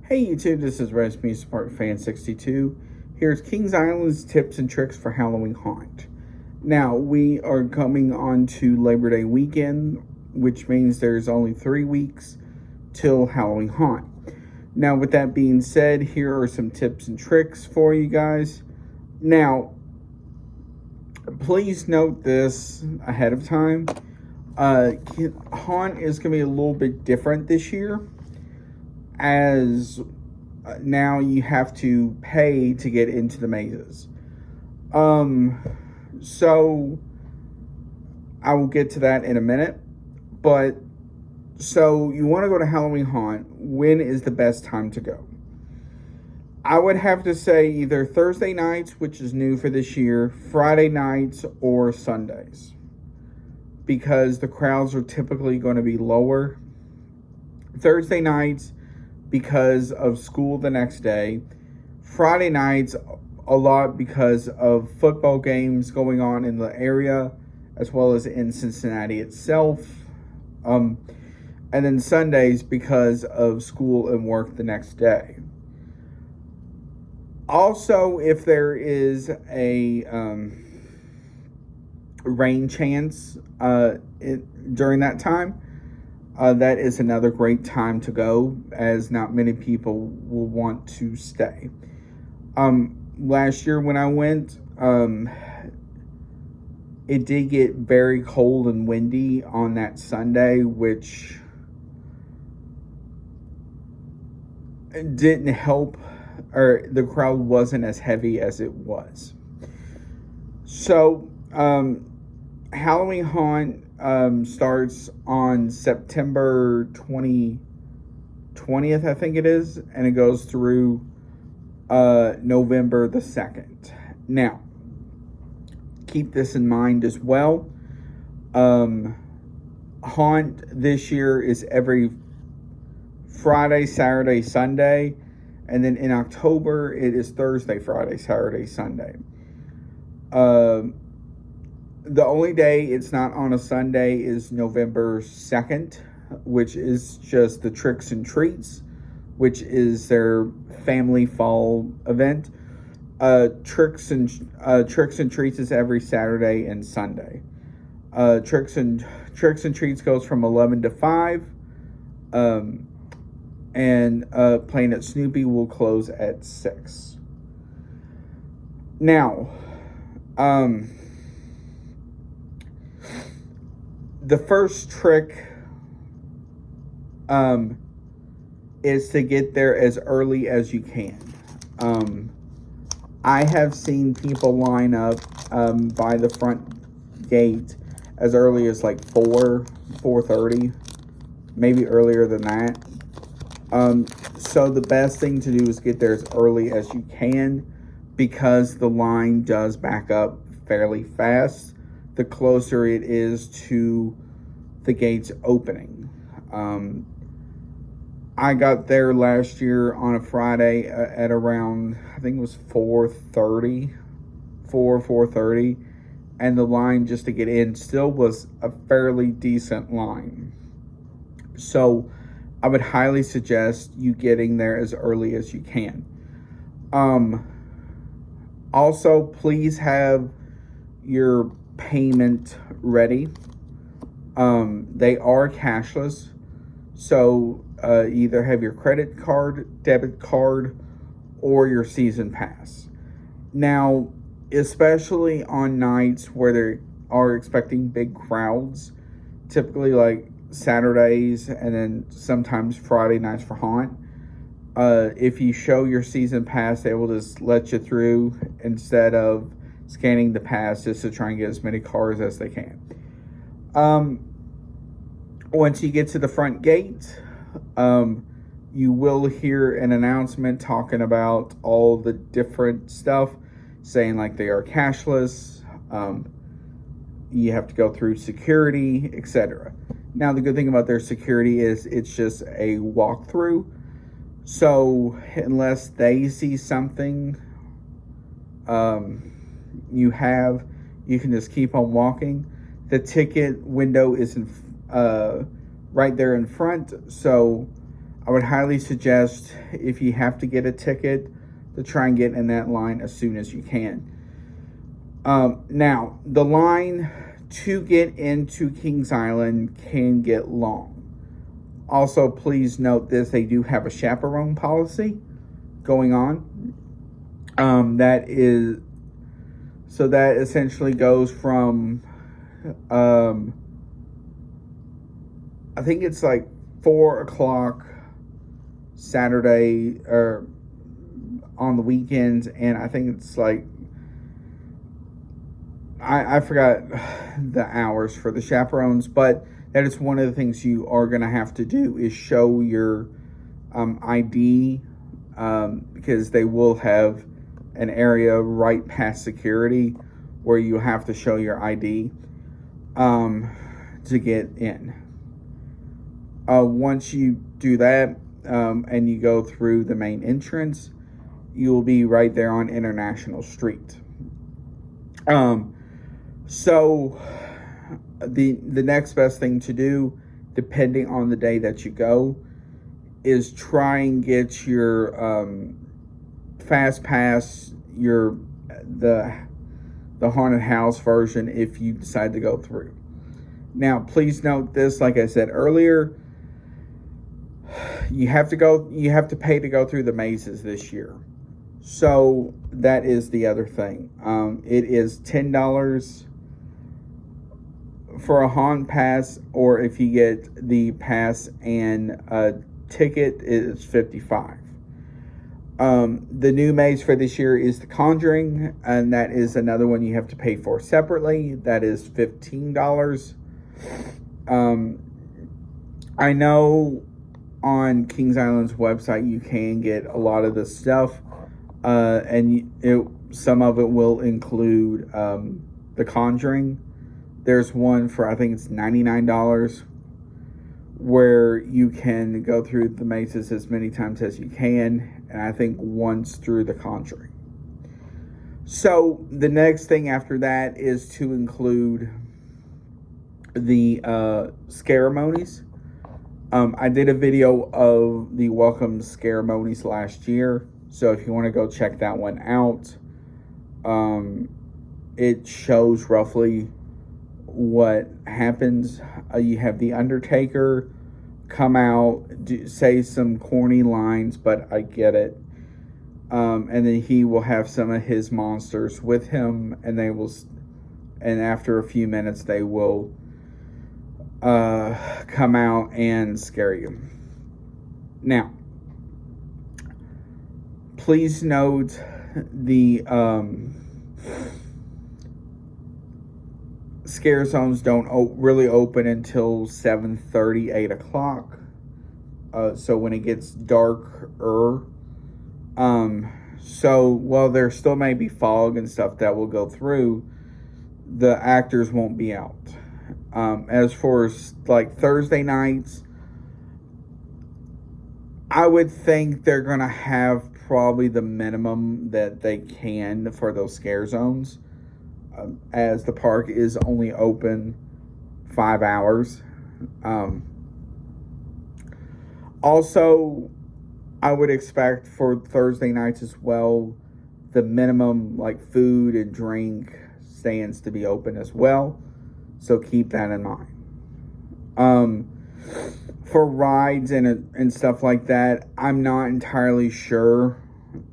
Hey YouTube, this is Rasmussen Park Fan 62. Here's Kings Island's tips and tricks for Halloween Haunt. Now, we are coming on to Labor Day weekend, which means there's only 3 weeks till Halloween Haunt. Now, with that being said, here are some tips and tricks for you guys. Now, please note this ahead of time. Haunt is going to be a little bit different this year, as now you have to pay to get into the mazes. So I will get to that in a minute. But so you want to go to Halloween Haunt. When is the best time to go? I would have to say either Thursday nights, which is new for this year, Friday nights, or Sundays, because the crowds are typically going to be lower. Thursday nights, because of school the next day. Friday nights, a lot because of football games going on in the area, as well as in Cincinnati itself. And then Sundays because of school and work the next day. Also, if there is a rain chance during that time, that is another great time to go, as not many people will want to stay. Last year when I went, it did get very cold and windy on that Sunday, which didn't help, or the crowd wasn't as heavy as it was. So, Halloween Haunt starts on September 20th, I think it is, and it goes through November the 2nd. Now, keep this in mind as well. Haunt this year is every Friday, Saturday, Sunday, and then in October it is Thursday, Friday, Saturday, Sunday. The only day it's not on a Sunday is November 2nd, which is just the Tricks and Treats, which is their family fall event. Tricks and Treats is every Saturday and Sunday. Tricks and Treats goes from 11 to 5. And Planet Snoopy will close at 6. Now, the first trick is to get there as early as you can. I have seen people line up by the front gate as early as like 4:30, maybe earlier than that. So the best thing to do is get there as early as you can, because the line does back up fairly fast the closer it is to the gates opening. I got there last year on a Friday at around, I think it was 4:30, and the line just to get in still was a fairly decent line. So I would highly suggest you getting there as early as you can. Also, please have your payment ready. They are cashless, so either have your credit card, debit card, or your season pass. Now, especially on nights where they are expecting big crowds, typically like Saturdays and then sometimes Friday nights for Haunt, if you show your season pass, they will just let you through instead of scanning the pass, just to try and get as many cars as they can. Once you get to the front gate, you will hear an announcement talking about all the different stuff, saying like they are cashless, you have to go through security, etc. Now, the good thing about their security is it's just a walkthrough. So unless they see something you can just keep on walking. The ticket window is right there in front. So I would highly suggest, if you have to get a ticket, to try and get in that line as soon as you can. Now, the line to get into Kings Island can get long. Also, please note this, they do have a chaperone policy going on. That essentially goes from, I think it's like 4 o'clock Saturday or on the weekends, and I think it's like, I forgot the hours for the chaperones, but that is one of the things you are going to have to do, is show your ID, because they will have an area right past security where you have to show your ID to get in. Once you do that, and you go through the main entrance, you will be right there on International Street. So the next best thing to do, depending on the day that you go, is try and get your fast pass, the haunted house version if you decide to go through. Now, please note this, like I said earlier, you have to pay to go through the mazes this year. So that is the other thing. It is $10 for a haunt pass, or if you get the pass and a ticket, it's $55. The new maze for this year is The Conjuring, and that is another one you have to pay for separately. That is $15. I know on Kings Island's website you can get a lot of this stuff, and some of it will include The Conjuring. There's one for, I think it's $99, where you can go through the mazes as many times as you can, and I think once through The Conjuring. So the next thing after that is to include the scaremonies. I did a video of the welcome scaremonies last year, so if you want to go check that one out, it shows roughly what happens. You have the Undertaker come out, say some corny lines, but I get it. And then he will have some of his monsters with him, and after a few minutes, they will come out and scare you. Now, please note the scare zones don't really open until 7:30, 8 o'clock. So when it gets darker, so while there still may be fog and stuff that will go through, the actors won't be out. As for like Thursday nights, I would think they're going to have probably the minimum that they can for those scare zones, as the park is only open 5 hours. Also, I would expect for Thursday nights as well, the minimum like food and drink stands to be open as well. So keep that in mind. For rides and stuff like that, I'm not entirely sure.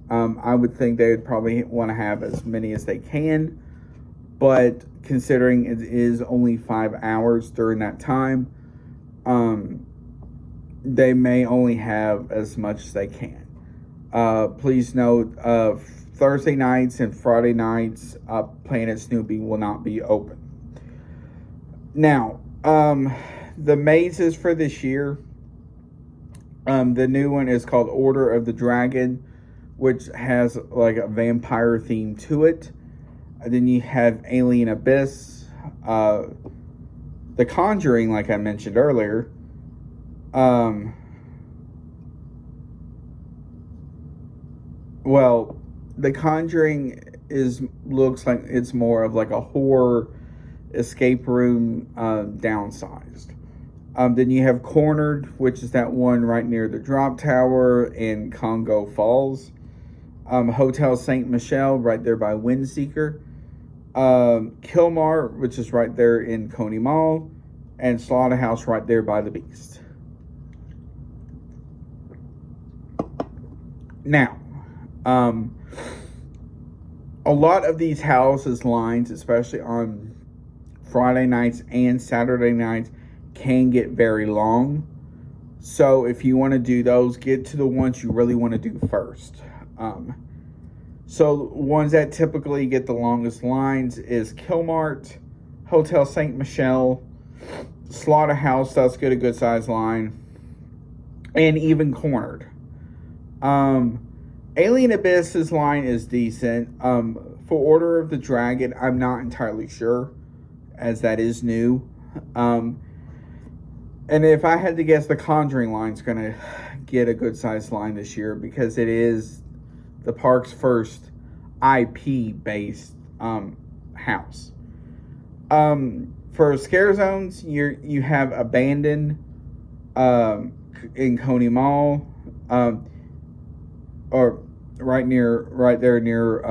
I would think they would probably want to have as many as they can, but considering it is only 5 hours during that time, they may only have as much as they can. Please note, Thursday nights and Friday nights, Planet Snoopy will not be open. Now, the mazes for this year, the new one is called Order of the Dragon, which has like a vampire theme to it. And then you have Alien Abyss, The Conjuring, like I mentioned earlier. Well, The Conjuring looks like it's more of like a horror escape room, downsized. Then you have Cornered, which is that one right near the Drop Tower in Congo Falls. Hotel St. Michel, right there by Windseeker. Kilmar, which is right there in Coney Mall. And Slaughterhouse, right there by the Beast. Now, a lot of these houses lines, especially on Friday nights and Saturday nights, can get very long. So if you want to do those, get to the ones you really want to do first. So ones that typically get the longest lines is Kilmart, Hotel St. Michel, Slaughterhouse does get a good size line, and even Cornered. Alien Abyss's line is decent. For Order of the Dragon, I'm not entirely sure, as that is new. And if I had to guess, the Conjuring line's going to get a good sized line this year because it is the park's first IP-based house. For Scare Zones, you have Abandoned in Coney Mall, or right there near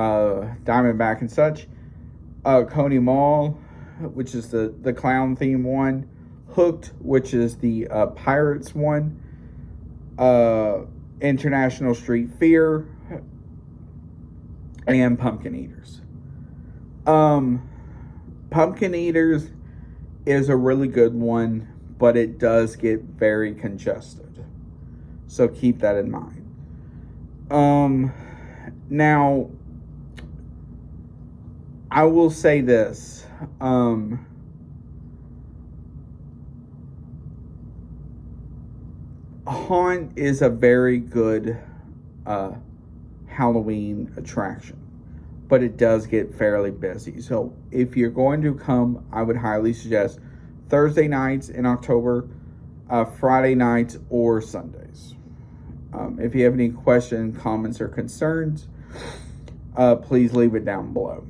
Diamondback and such. Coney Mall, which is the clown theme one. Hooked, which is the Pirates one. International Street Fear, and Pumpkin Eaters. Pumpkin Eaters is a really good one, but it does get very congested. So keep that in mind. Now, I will say this. Haunt is a very good Halloween attraction, but it does get fairly busy. So if you're going to come, I would highly suggest Thursday nights in October, Friday nights, or Sundays. If you have any questions, comments, or concerns, please leave it down below.